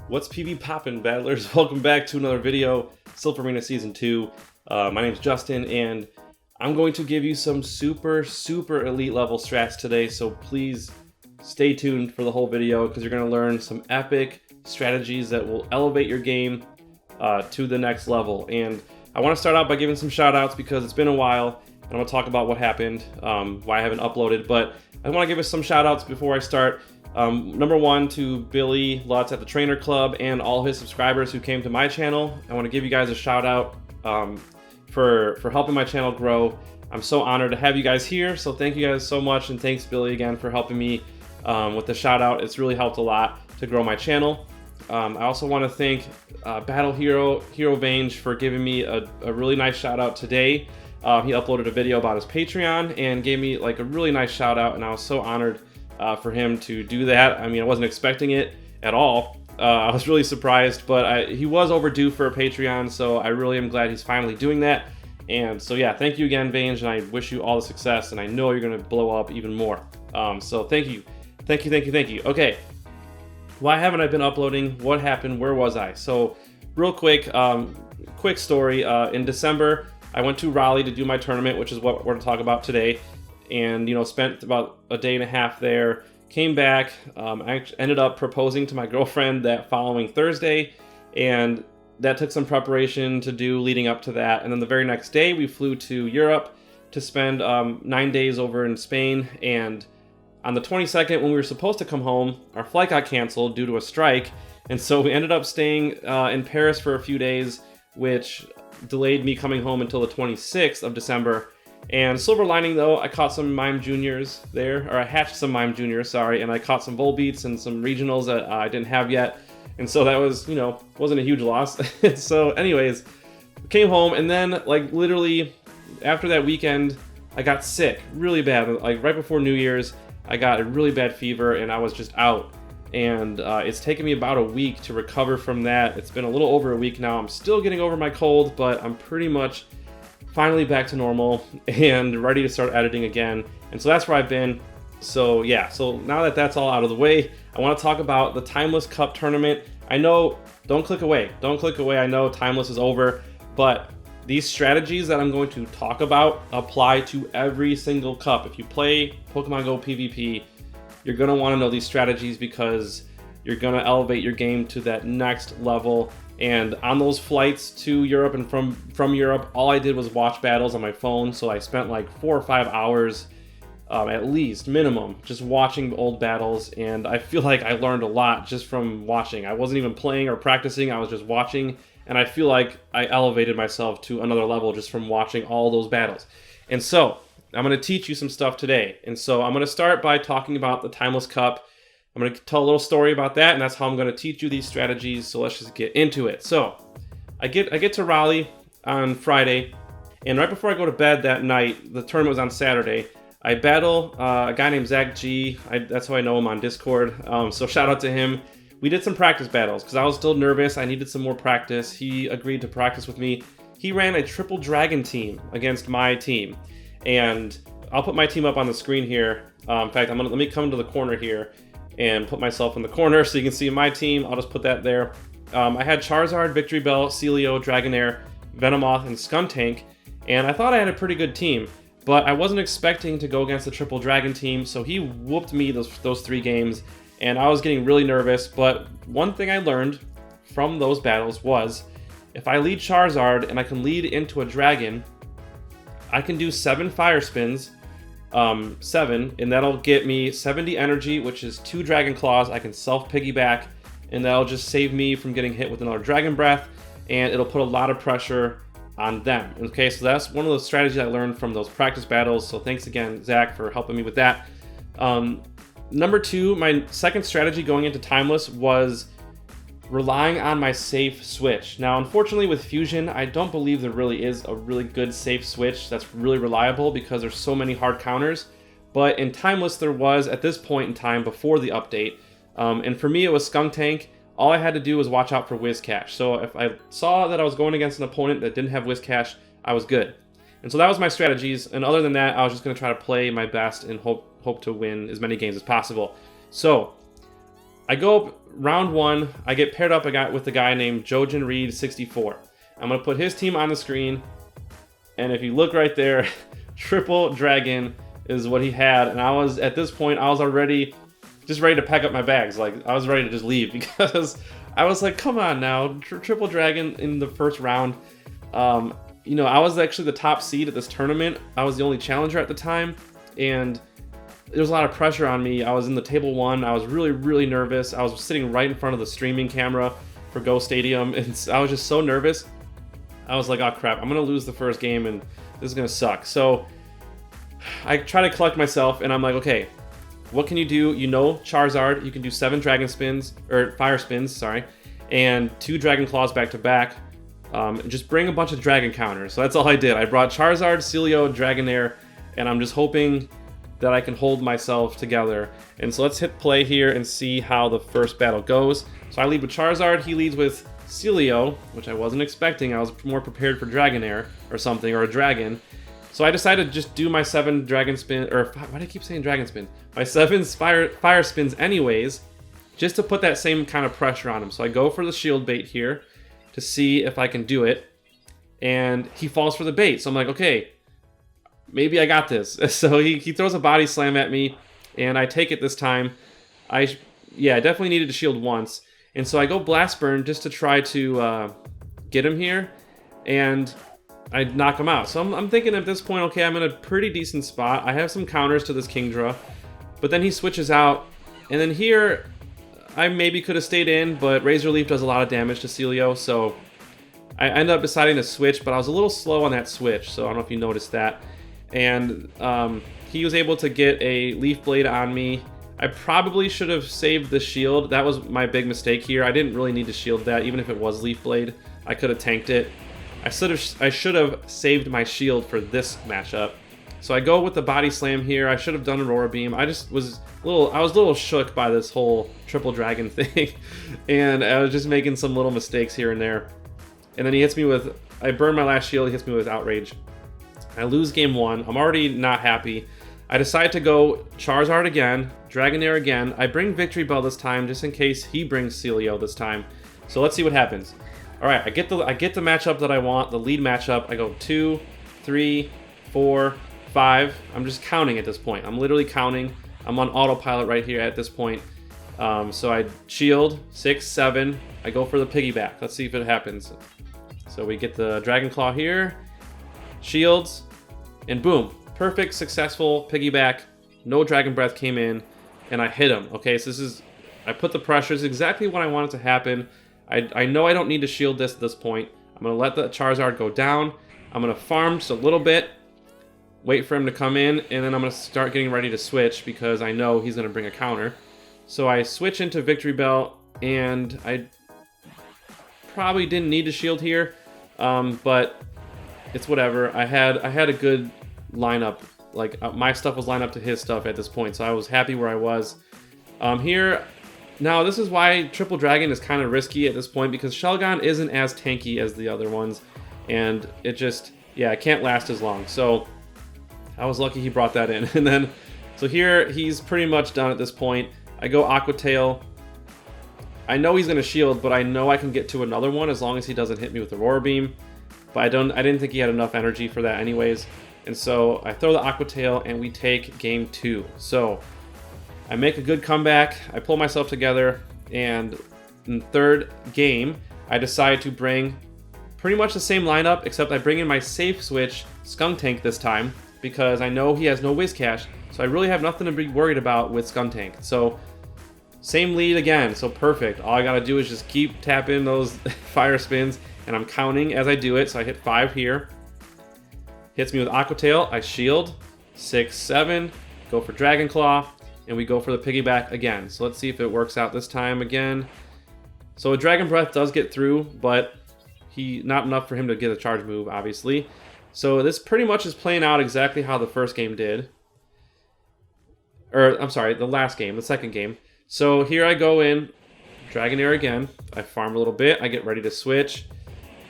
What's PV poppin', battlers? Welcome back to another video, Silver Arena Season 2. My name's Justin, and I'm going to give you some super elite level strats today, so please stay tuned for the whole video, because you're going to learn some epic strategies that will elevate your game to the next level. And I want to start out by giving some shoutouts, because it's been a while, and I'm going to talk about what happened, why I haven't uploaded, but I want to give us some shoutouts before I start. Number one, to Billy Lutz at the Trainer Club and all his subscribers who came to my channel. I want to give you guys a shout out for helping my channel grow. I'm so honored to have you guys here, so thank you guys so much, and thanks Billy again for helping me with the shout out. It's really helped a lot to grow my channel. I also want to thank Battle Hero Vange for giving me a really nice shout out today. He uploaded a video about his Patreon and gave me like a really nice shout out, and I was so honored for him to do that. I mean, I wasn't expecting it at all. I was really surprised, but he was overdue for a Patreon, so I really am glad he's finally doing that. And so yeah, thank you again, Vange, and I wish you all the success, and I know you're going to blow up even more. So thank you. Okay, why haven't I been uploading? What happened? Where was I? So real quick, quick story. In December, I went to Raleigh to do my tournament, which is what we're going to talk about today. And, you know, spent about a day and a half there, came back, I ended up proposing to my girlfriend that following Thursday, and that took some preparation to do leading up to that. And then the very next day, we flew to Europe to spend 9 days over in Spain, and on the 22nd, when we were supposed to come home, our flight got canceled due to a strike, and so we ended up staying in Paris for a few days, which delayed me coming home until the 26th of December. And silver lining though, I caught some Mime Juniors there, or I hatched some Mime Juniors, sorry, and I caught some Volbeats and some regionals that I didn't have yet, and so that was, you know, wasn't a huge loss. So anyways, came home, and then like literally after that weekend, I got sick really bad. Like right before New Year's, I got a really bad fever, and I was just out. And it's taken me about a week to recover from that. It's been a little over a week now. I'm still getting over my cold, but I'm pretty much finally back to normal and ready to start editing again. And so that's where I've been. So yeah, so now that that's all out of the way, I want to talk about the Timeless Cup tournament. I know, don't click away. I know Timeless is over, but these strategies that I'm going to talk about apply to every single cup. If you play Pokemon Go PvP, you're going to want to know these strategies, because you're going to elevate your game to that next level. And on those flights to Europe and from Europe, all I did was watch battles on my phone. So I spent like 4 or 5 hours, at least, minimum, just watching old battles. And I feel like I learned a lot just from watching. I wasn't even playing or practicing, I was just watching. And I feel like I elevated myself to another level just from watching all those battles. And so I'm going to teach you some stuff today. And so I'm going to start by talking about the Timeless Cup. I'm going to tell a little story about that, and that's how I'm going to teach you these strategies. So let's just get into it. So I get to Raleigh on Friday, and right before I go to bed that night, the tournament was on Saturday, I battle a guy named Zach G. That's how I know him on Discord. So shout out to him. We did some practice battles because I was still nervous. I needed some more practice. He agreed to practice with me. He ran a triple dragon team against my team, and I'll put my team up on the screen here. In fact, let me come to the corner here and put myself in the corner so you can see my team. I'll just put that there. I had Charizard, Victory Bell, Celio, Dragonair, Venomoth, and Skuntank, and I thought I had a pretty good team, but I wasn't expecting to go against the Triple Dragon team, so he whooped me those 3 games, and I was getting really nervous. But one thing I learned from those battles was, if I lead Charizard and I can lead into a Dragon, I can do 7 Fire Spins, 7, and that'll get me 70 energy, which is 2 Dragon Claws. I can self-piggyback, and that'll just save me from getting hit with another Dragon Breath, and it'll put a lot of pressure on them. Okay, so that's one of the strategies I learned from those practice battles, so thanks again, Zach, for helping me with that. Number 2, my second strategy going into Timeless was relying on my safe switch. Now, unfortunately with Fusion, I don't believe there really is a really good safe switch that's really reliable, because there's so many hard counters. But in Timeless there was, at this point in time before the update, and for me it was Skuntank. All I had to do was watch out for Whiscash. So if I saw that I was going against an opponent that didn't have Whiscash, I was good. And so that was my strategies, and other than that, I was just going to try to play my best and hope to win as many games as possible. So I go up round 1. I get paired up with a guy named Jojen Reed 64. I'm going to put his team on the screen. And if you look right there, triple dragon is what he had. And I was, at this point, I was already just ready to pack up my bags. Like, I was ready to just leave because I was like, come on now, triple dragon in the first round. You know, I was actually the top seed at this tournament. I was the only challenger at the time. And there was a lot of pressure on me. I was in the table 1. I was really, really nervous. I was sitting right in front of the streaming camera for Go Stadium. And I was just so nervous. I was like, oh crap, I'm going to lose the first game and this is going to suck. So I try to collect myself and I'm like, okay, what can you do? You know, Charizard, you can do 7 dragon spins, or fire spins, sorry, and 2 dragon claws back to back. And just bring a bunch of dragon counters. So that's all I did. I brought Charizard, Celio, Dragonair, and I'm just hoping that I can hold myself together. And so let's hit play here and see how the first battle goes. So I lead with Charizard, he leads with Celio, which I wasn't expecting. I was more prepared for Dragonair or something, or a dragon. So I decided to just do my 7 dragon spin, or why do I keep saying dragon spin? My 7 fire spins anyways, just to put that same kind of pressure on him. So I go for the shield bait here to see if I can do it. And he falls for the bait. So I'm like, okay, maybe I got this. So he throws a body slam at me, and I take it this time. I definitely needed to shield once. And so I go Blast Burn just to try to get him here, and I knock him out. So I'm thinking at this point, okay, I'm in a pretty decent spot. I have some counters to this Kingdra, but then he switches out, and then here I maybe could have stayed in, but Razor Leaf does a lot of damage to Celio, so I end up deciding to switch, but I was a little slow on that switch, so I don't know if you noticed that. And he was able to get a Leaf Blade on me. I probably should have saved the shield. That was my big mistake here. I didn't really need to shield that, even if it was Leaf Blade. I could have tanked it. I should have saved my shield for this matchup. So I go with the body slam here. I should have done Aurora Beam. I was a little shook by this whole triple dragon thing, and I was just making some little mistakes here and there. And then he hits me with, I burn my last shield. He hits me with Outrage. I lose game 1. I'm already not happy. I decide to go Charizard again, Dragonair again. I bring Victory Bell this time, just in case he brings Celio this time. So let's see what happens. All right, I get the matchup that I want, the lead matchup. I go 2, 3, 4, 5. I'm just counting at this point. I'm literally counting. I'm on autopilot right here at this point. So I shield 6, 7. I go for the piggyback. Let's see if it happens. So we get the Dragon Claw here, shields, and boom. Perfect, successful piggyback. No Dragon Breath came in, and I hit him. Okay, so I put the pressure. This is exactly what I want it to happen. I know I don't need to shield this at this point. I'm going to let the Charizard go down. I'm going to farm just a little bit, wait for him to come in, and then I'm going to start getting ready to switch because I know he's going to bring a counter. So I switch into Victory Bell, and I probably didn't need to shield here, but it's whatever. I had a good lineup. Like my stuff was lined up to his stuff at this point, so I was happy where I was. Here, now this is why Triple Dragon is kind of risky at this point, because Shelgon isn't as tanky as the other ones, and it just, yeah, it can't last as long. So I was lucky he brought that in. And then, so here he's pretty much done at this point. I go Aqua Tail. I know he's gonna shield, but I know I can get to another one as long as he doesn't hit me with Aurora Beam. But I didn't think he had enough energy for that anyways. And so I throw the Aqua Tail and we take game 2. So I make a good comeback, I pull myself together, and in the third game, I decide to bring pretty much the same lineup, except I bring in my safe switch Skuntank this time, because I know he has no Whiscash, so I really have nothing to be worried about with Skuntank. So same lead again, so perfect. All I gotta do is just keep tapping those fire spins, and I'm counting as I do it, so I hit 5 here. Hits me with Aqua Tail, I shield, 6, 7, go for Dragon Claw, and we go for the piggyback again. So let's see if it works out this time again. So a Dragon Breath does get through, but not enough for him to get a charge move, obviously. So this pretty much is playing out exactly how the first game did. Or, I'm sorry, the last game, the second game. So here I go in, Dragonair again. I farm a little bit, I get ready to switch.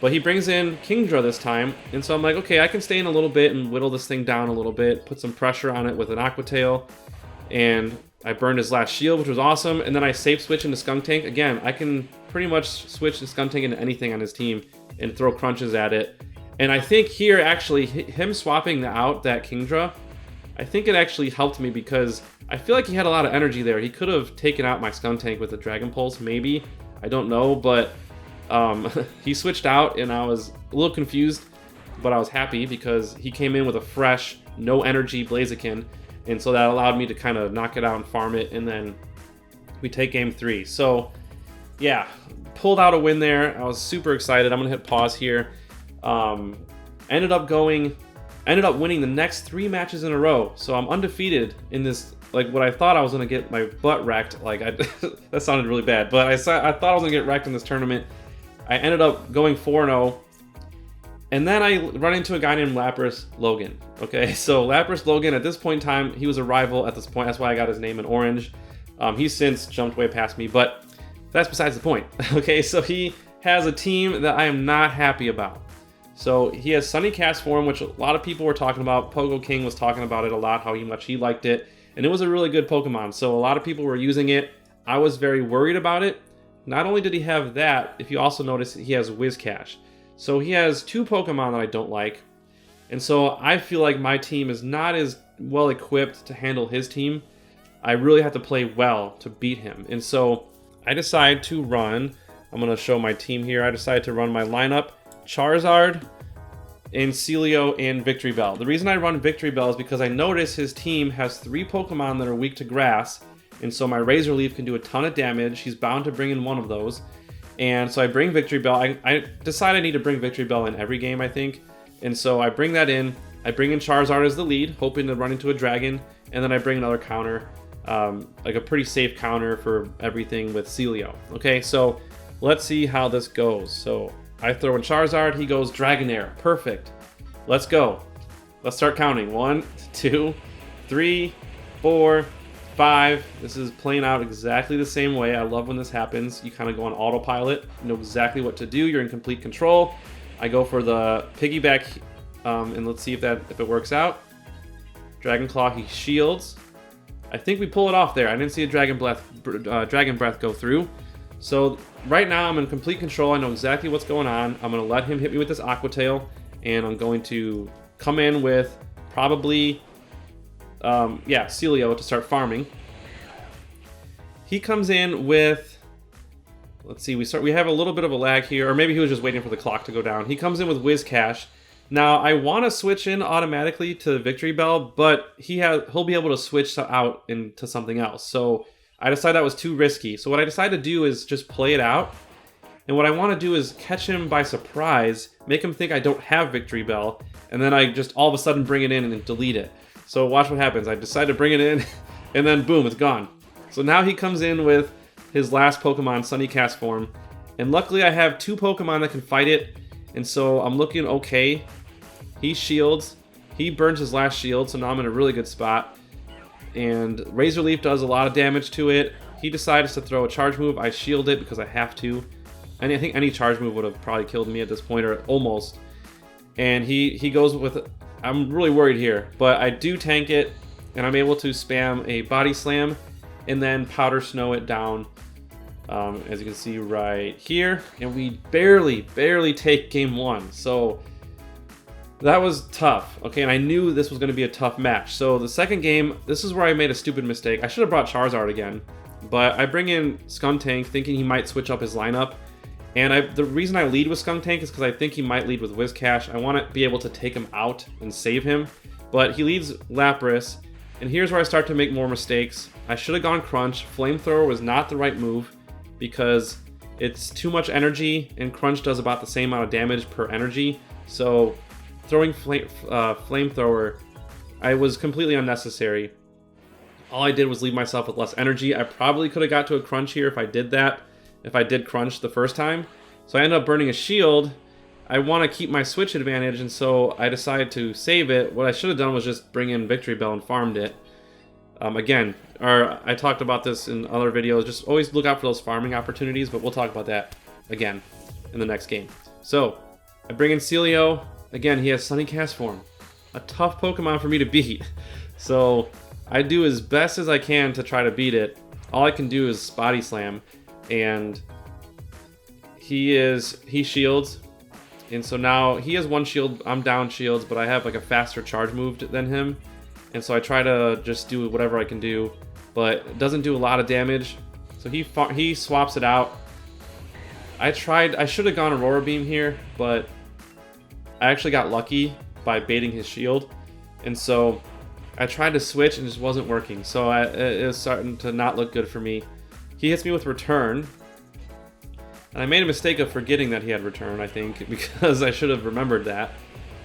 But he brings in Kingdra this time, and so I'm like, okay, I can stay in a little bit and whittle this thing down a little bit, put some pressure on it with an Aqua Tail. and I burned his last shield, which was awesome, and then I safe switch into Skunk Tank. Again, I can pretty much switch the Skunk Tank into anything on his team and throw crunches at it. And I think here, actually, him swapping out that Kingdra, I think it actually helped me because I feel like he had a lot of energy there. He could have taken out my Skunk Tank with a Dragon Pulse, maybe. I don't know, but he switched out, and I was a little confused, but I was happy because he came in with a fresh, no energy Blaziken, and so that allowed me to kind of knock it out and farm it, and then we take game 3. So, yeah, pulled out a win there. I was super excited. I'm gonna hit pause here. Ended up winning the next 3 matches in a row. So I'm undefeated in this, like what I thought I was gonna get my butt wrecked. Like that sounded really bad, but I thought I was gonna get wrecked in this tournament. I ended up going 4-0. And then I run into a guy named Lapras Logan. Okay, so Lapras Logan, at this point in time, he was a rival at this point. That's why I got his name in orange. He's since jumped way past me, but that's besides the point. Okay, so he has a team that I am not happy about. So he has Sunny Castform, which a lot of people were talking about. Pogo King was talking about it a lot, how much he liked it. And it was a really good Pokemon, so a lot of people were using it. I was very worried about it. Not only did he have that, if you also notice, he has Whiscash. So he has 2 Pokemon that I don't like. And so I feel like my team is not as well equipped to handle his team. I really have to play well to beat him. And so I decide to run, I'm going to show my team here. I decided to run my lineup, Charizard, and Celio, and Victory Bell. The reason I run Victory Bell is because I notice his team has 3 Pokemon that are weak to grass. And so my Razor Leaf can do a ton of damage. He's bound to bring in one of those. And so I bring Victory Bell. I decide I need to bring Victory Bell in every game, I think. And so I bring that in. I bring in Charizard as the lead, hoping to run into a dragon. And then I bring another counter, like a pretty safe counter for everything with Celio. Okay, so let's see how this goes. So I throw in Charizard. He goes Dragonair. Perfect. Let's go. Let's start counting. 1, 2, 3, 4, 5. This is playing out exactly the same way. I love when this happens. You kind of go on autopilot, you know exactly what to do. You're in complete control. I go for the piggyback, and let's see if it works out. Dragon Claw, he shields. I think we pull it off there. I didn't see a Dragon Breath go through. So right now I'm in complete control. I know exactly what's going on. I'm going to let him hit me with this Aqua Tail, and I'm going to come in with probably Celio to start farming. He comes in with, let's see, we have a little bit of a lag here, or maybe he was just waiting for the clock to go down. He comes in with Whiscash. Now I want to switch in automatically to Victory Bell, but he'll be able to switch out into something else. So I decided that was too risky. So what I decided to do is just play it out. And what I want to do is catch him by surprise, make him think I don't have Victory Bell, and then I just all of a sudden bring it in and then delete it. So watch what happens. I decide to bring it in, and then boom, it's gone. So now he comes in with his last Pokemon, Sunny Castform. And luckily I have 2 Pokemon that can fight it, and so I'm looking okay. He shields. He burns his last shield, so now I'm in a really good spot. And Razor Leaf does a lot of damage to it. He decides to throw a charge move. I shield it because I have to. And I think any charge move would have probably killed me at this point, or almost. And he goes with, I'm really worried here, but I do tank it, and I'm able to spam a Body Slam and then Powder Snow it down, as you can see right here. And we barely take game 1. So that was tough. Okay, and I knew this was going to be a tough match. So the second game, this is where I made a stupid mistake. I should have brought Charizard again, but I bring in Skunk Tank thinking he might switch up his lineup. And the reason I lead with Skunk Tank is because I think he might lead with Whiscash. I want to be able to take him out and save him. But he leads Lapras, and here's where I start to make more mistakes. I should have gone Crunch. Flamethrower was not the right move because it's too much energy, and Crunch does about the same amount of damage per energy. So throwing Flamethrower, I was completely unnecessary. All I did was leave myself with less energy. I probably could have got to a Crunch here if I did that. If I did Crunch the first time. So I ended up burning a shield. I want to keep my switch advantage, and so I decided to save it. What I should have done was just bring in Victory Bell and farmed it. I talked about this in other videos. Just always look out for those farming opportunities, but we'll talk about that again in the next game. So I bring in Celio. Again, he has Sunny Castform. A tough Pokemon for me to beat. So I do as best as I can to try to beat it. All I can do is body slam, and he shields, and so now he has 1 shield, I'm down shields, but I have like a faster charge move than him, and so I try to just do whatever I can do, but it doesn't do a lot of damage. So he swaps it out. I should have gone Aurora Beam here, but I actually got lucky by baiting his shield, and so I tried to switch and it just wasn't working. So it was starting to not look good for me. He hits me with return, and I made a mistake of forgetting that he had return, I think, because I should have remembered that.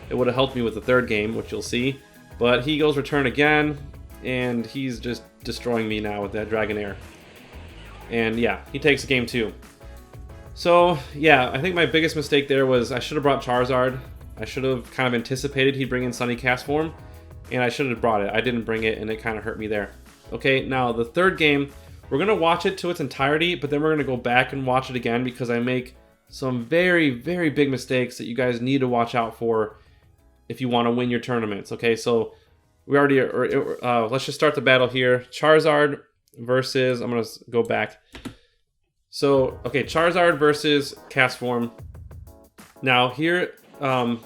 It would have helped me with the 3rd game, which you'll see. But he goes return again, and he's just destroying me now with that Dragonair. And yeah, he takes game 2. So yeah, I think my biggest mistake there was I should have brought Charizard. I should have kind of anticipated he'd bring in Sunny Cast Form, and I should have brought it. I didn't bring it, and it kind of hurt me there. Okay, now the 3rd game, we're going to watch it to its entirety, but then we're going to go back and watch it again because I make some very, very big mistakes that you guys need to watch out for if you want to win your tournaments. Okay, so we already let's just start the battle here. Charizard versus, I'm going to go back. So, okay, Charizard versus Cast Form. Now here, I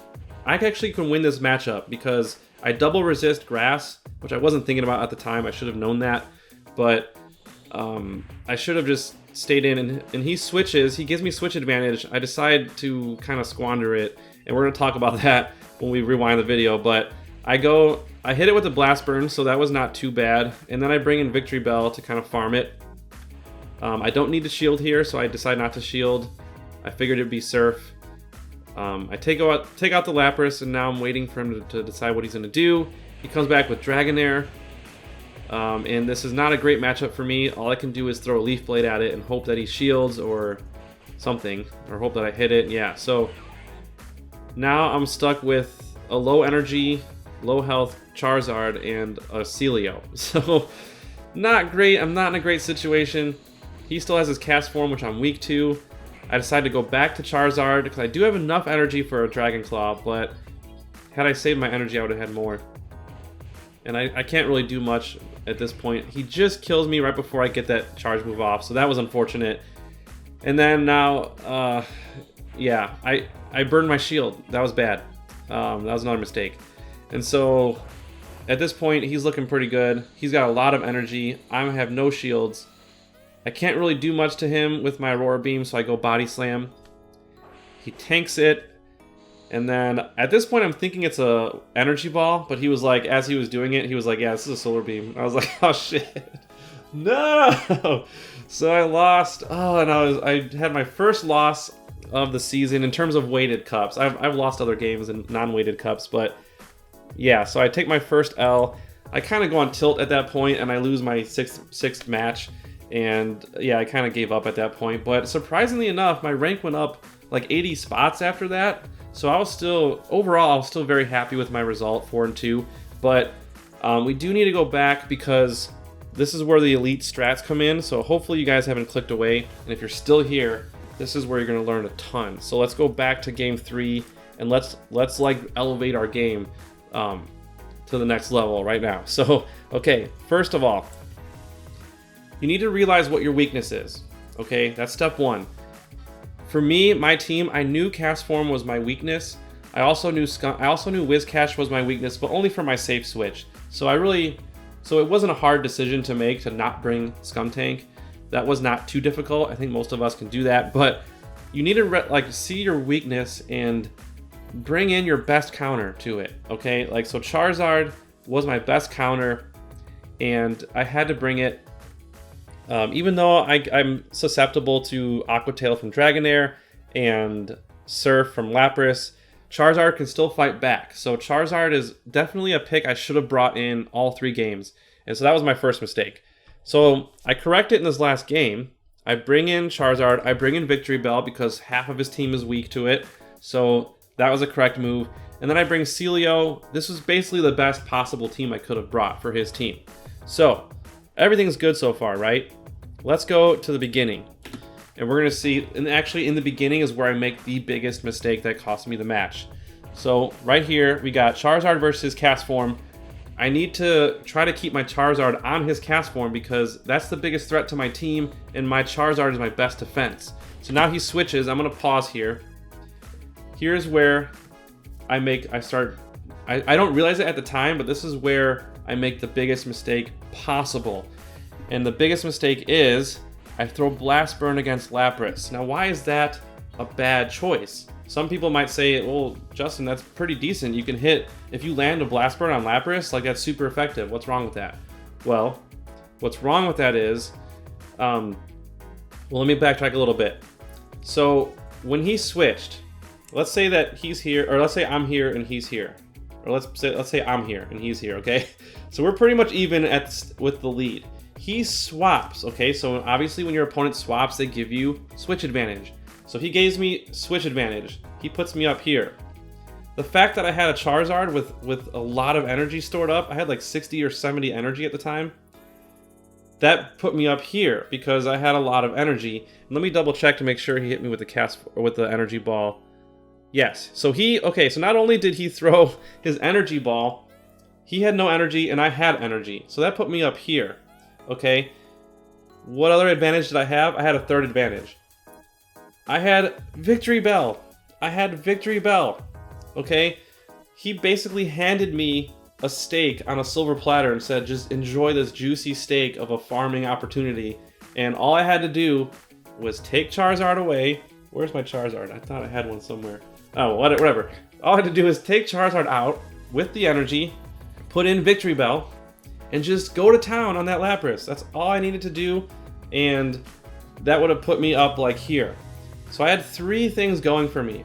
actually can win this matchup because I double resist grass, which I wasn't thinking about at the time. I should have known that, but I should have just stayed in, and he switches. He gives me switch advantage. I decide to kind of squander it, and we're going to talk about that when we rewind the video, but I hit it with a Blast Burn, so that was not too bad, and then I bring in Victory Bell to kind of farm it. I don't need to shield here, so I decide not to shield. I figured it'd be Surf. I take out the Lapras, and now I'm waiting for him to decide what he's going to do. He comes back with Dragonair, and this is not a great matchup for me. All I can do is throw a Leaf Blade at it and hope that he shields or something, or hope that I hit it. Yeah, so now I'm stuck with a low energy, low health Charizard and a Celio. So not great. I'm not in a great situation. He still has his Cast Form, which I'm weak to. I decided to go back to Charizard because I do have enough energy for a Dragon Claw, but had I saved my energy, I would have had more. And I can't really do much at this point. He just kills me right before I get that charge move off, so that was unfortunate. And then now, yeah, I burned my shield. That was bad. That was another mistake. And so at this point, he's looking pretty good. He's got a lot of energy. I have no shields. I can't really do much to him with my Aurora Beam, so I go Body Slam. He tanks it, and then at this point I'm thinking it's a Energy Ball, but he was like, as he was doing it, he was like, yeah, this is a Solar Beam. I was like, oh shit, no! So I lost, and I had my first loss of the season in terms of weighted cups. I've lost other games in non-weighted cups, but yeah, so I take my first L. I kind of go on tilt at that point, and I lose my sixth match. And yeah, I kind of gave up at that point, but surprisingly enough, my rank went up like 80 spots after that. So I was still very happy with my result, 4-2. But we do need to go back because this is where the elite strats come in. So hopefully you guys haven't clicked away, and if you're still here, this is where you're going to learn a ton. So let's go back to game 3 and let's like elevate our game to the next level right now. So okay, first of all, you need to realize what your weakness is, okay? That's step 1. For me, my team, I knew Cast Form was my weakness. I also knew Whiscash was my weakness, but only for my safe switch. So it wasn't a hard decision to make to not bring Skuntank. That was not too difficult. I think most of us can do that, but you need to see your weakness and bring in your best counter to it, okay? Like, so Charizard was my best counter, and I had to bring it. Even though I'm susceptible to Aqua Tail from Dragonair and Surf from Lapras, Charizard can still fight back. So Charizard is definitely a pick I should have brought in all 3 games. And so that was my first mistake. So I correct it in this last game. I bring in Charizard, I bring in Victory Bell because half of his team is weak to it. So that was a correct move. And then I bring Celio. This was basically the best possible team I could have brought for his team. So everything's good so far, right? Let's go to the beginning. And we're going to see, and actually in the beginning is where I make the biggest mistake that cost me the match. So right here, we got Charizard versus Cast Form. I need to try to keep my Charizard on his cast form because that's the biggest threat to my team, and my Charizard is my best defense. So now he switches. I'm going to pause here. Here's where I don't realize it at the time, but this is where I make the biggest mistake possible. And the biggest mistake is I throw Blast Burn against Lapras. Now, why is that a bad choice? Some people might say, well, Justin, that's pretty decent. You can hit, if you land a Blast Burn on Lapras, like that's super effective. What's wrong with that? Well, what's wrong with that is, well, let me backtrack a little bit. So when he switched, let's say that he's here, or let's say I'm here and he's here. Or let's say I'm here and he's here, okay? So we're pretty much even with the lead. He swaps, okay? So obviously when your opponent swaps, they give you switch advantage. So he gives me switch advantage. He puts me up here. The fact that I had a Charizard with a lot of energy stored up, I had like 60 or 70 energy at the time, that put me up here because I had a lot of energy. And let me double check to make sure he hit me with the energy ball. Yes. So so not only did he throw his energy ball, he had no energy and I had energy. So that put me up here. Okay. What other advantage did I have? I had a third advantage. I had Victory Bell. Okay? He basically handed me a steak on a silver platter and said, just enjoy this juicy steak of a farming opportunity. And all I had to do was take Charizard away. Where's my Charizard? I thought I had one somewhere. Oh, whatever. All I had to do is take Charizard out with the energy, put in Victory Bell, and just go to town on that Lapras. That's all I needed to do, and that would have put me up like here. So I had 3 things going for me.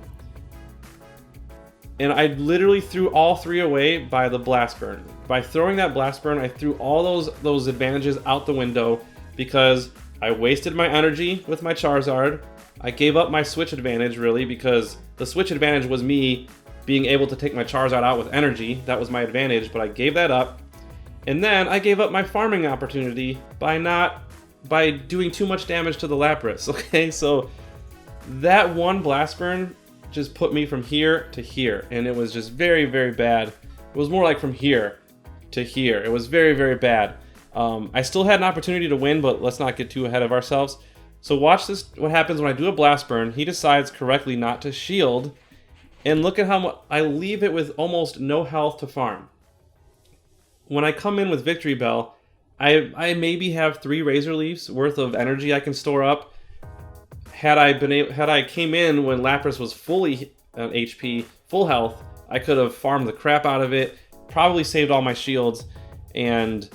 And I literally threw all 3 away by the Blast Burn. By throwing that Blast Burn, I threw all those advantages out the window because I wasted my energy with my Charizard. I gave up my switch advantage, really, because the switch advantage was me being able to take my Charizard out with energy. That was my advantage, but I gave that up. And then I gave up my farming opportunity by doing too much damage to the Lapras, okay? So that one Blast Burn just put me from here to here, and it was just very, very bad. It was more like from here to here. It was very, very bad. I still had an opportunity to win, but let's not get too ahead of ourselves. So watch this, what happens when I do a Blast Burn. He decides correctly not to shield, and look at how much I leave it with almost no health to farm. When I come in with Victory Bell, I maybe have 3 Razor Leafs worth of energy I can store up. Had I came in when Lapras was fully HP, full health, I could have farmed the crap out of it, probably saved all my shields, and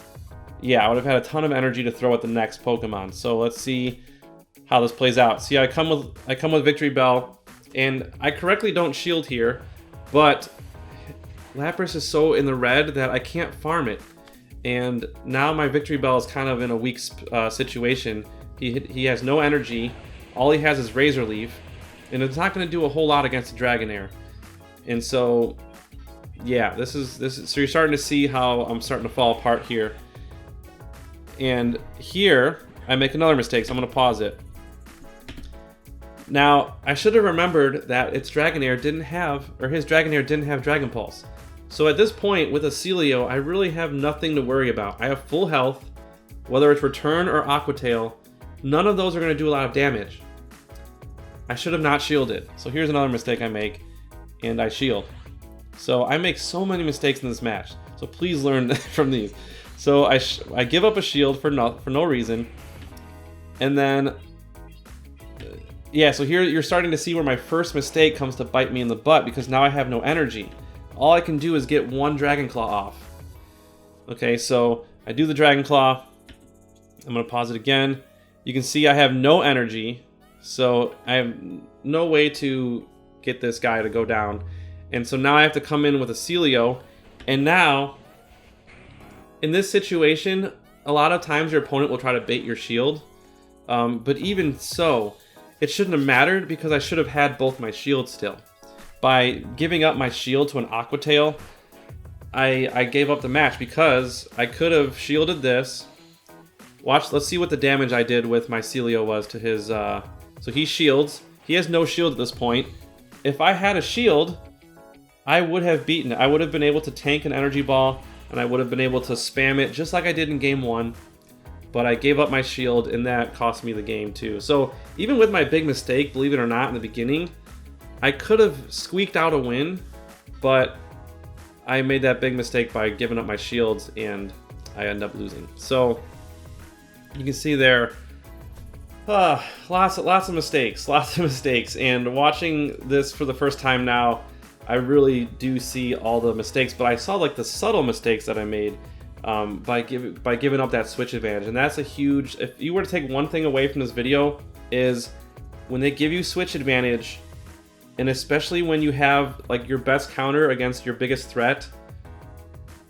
yeah, I would have had a ton of energy to throw at the next Pokemon. So let's see how this plays out. See, I come with Victory Bell, and I correctly don't shield here, but Lapras is so in the red that I can't farm it. And now my Victory Bell is kind of in a weak situation. He has no energy. All he has is Razor Leaf, and it's not going to do a whole lot against the Dragonair. And so, yeah, this is so you're starting to see how I'm starting to fall apart here. And here I make another mistake, so I'm going to pause it. Now, I should have remembered that his Dragonair didn't have Dragon Pulse. So at this point, with a Celio, I really have nothing to worry about. I have full health, whether it's Return or Aqua Tail. None of those are going to do a lot of damage. I should have not shielded. So here's another mistake I make, and I shield. So I make so many mistakes in this match. So please learn from these. So I give up a shield for no reason, and then yeah. So here you're starting to see where my first mistake comes to bite me in the butt because now I have no energy. All I can do is get one Dragon Claw off. Okay, so I do the Dragon Claw. I'm gonna pause it again. You can see I have no energy, so I have no way to get this guy to go down. And so now I have to come in with a Celio, and now in this situation, a lot of times your opponent will try to bait your shield, but even so, it shouldn't have mattered because I should have had both my shields still. By giving up my shield to an Aqua Tail, I gave up the match because I could have shielded this. Watch, let's see what the damage I did with my Celio was to his, so he shields. He has no shield at this point. If I had a shield, I would have beaten it. I would have been able to tank an energy ball and I would have been able to spam it just like I did in game 1. But I gave up my shield, and that cost me the game too. So even with my big mistake, believe it or not, in the beginning, I could have squeaked out a win, but I made that big mistake by giving up my shields, and I end up losing. So you can see there, lots of mistakes, And watching this for the first time now, I really do see all the mistakes, but I saw like the subtle mistakes that I made by giving up that switch advantage. And that's a huge, if you were to take one thing away from this video, is when they give you switch advantage, and especially when you have like your best counter against your biggest threat,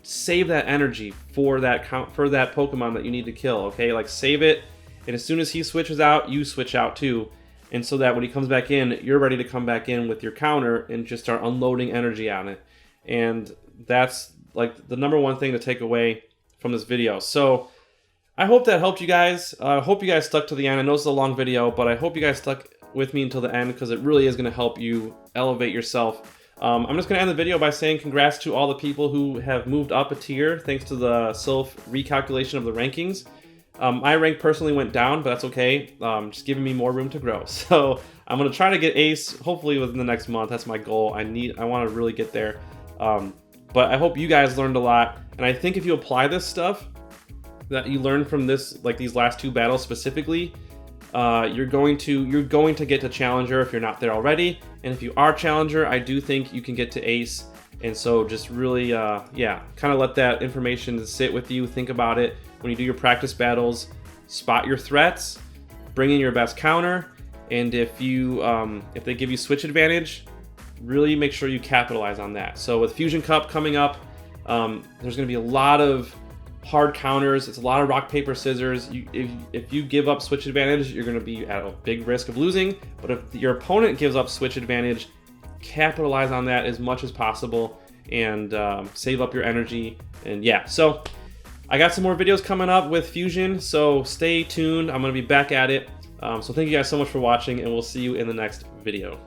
save that energy for that Pokemon that you need to kill, okay? Like save it, and as soon as he switches out, you switch out too. And so that when he comes back in, you're ready to come back in with your counter and just start unloading energy on it. And that's like the #1 thing to take away from this video. So I hope that helped you guys. I hope you guys stuck to the end. I know it's a long video, but I hope you guys stuck with me until the end, because it really is going to help you elevate yourself. I'm just going to end the video by saying congrats to all the people who have moved up a tier thanks to the self recalculation of the rankings. My rank personally went down, but that's okay. Just giving me more room to grow. So I'm going to try to get ace hopefully within the next month. That's my goal. I want to really get there. But I hope you guys learned a lot, and I think if you apply this stuff that you learned from this, like these last 2 battles specifically, you're going to get to Challenger if you're not there already, and if you are Challenger, I do think you can get to Ace. And so just really, yeah, kind of let that information sit with you. Think about it when you do your practice battles. Spot your threats, bring in your best counter, and if they give you switch advantage, really make sure you capitalize on that. So with Fusion Cup coming up, there's going to be a lot of hard counters. It's a lot of rock, paper, scissors. If you give up switch advantage, you're going to be at a big risk of losing. But if your opponent gives up switch advantage, capitalize on that as much as possible and save up your energy. And yeah, so I got some more videos coming up with Fusion, so stay tuned. I'm going to be back at it. So thank you guys so much for watching, and we'll see you in the next video.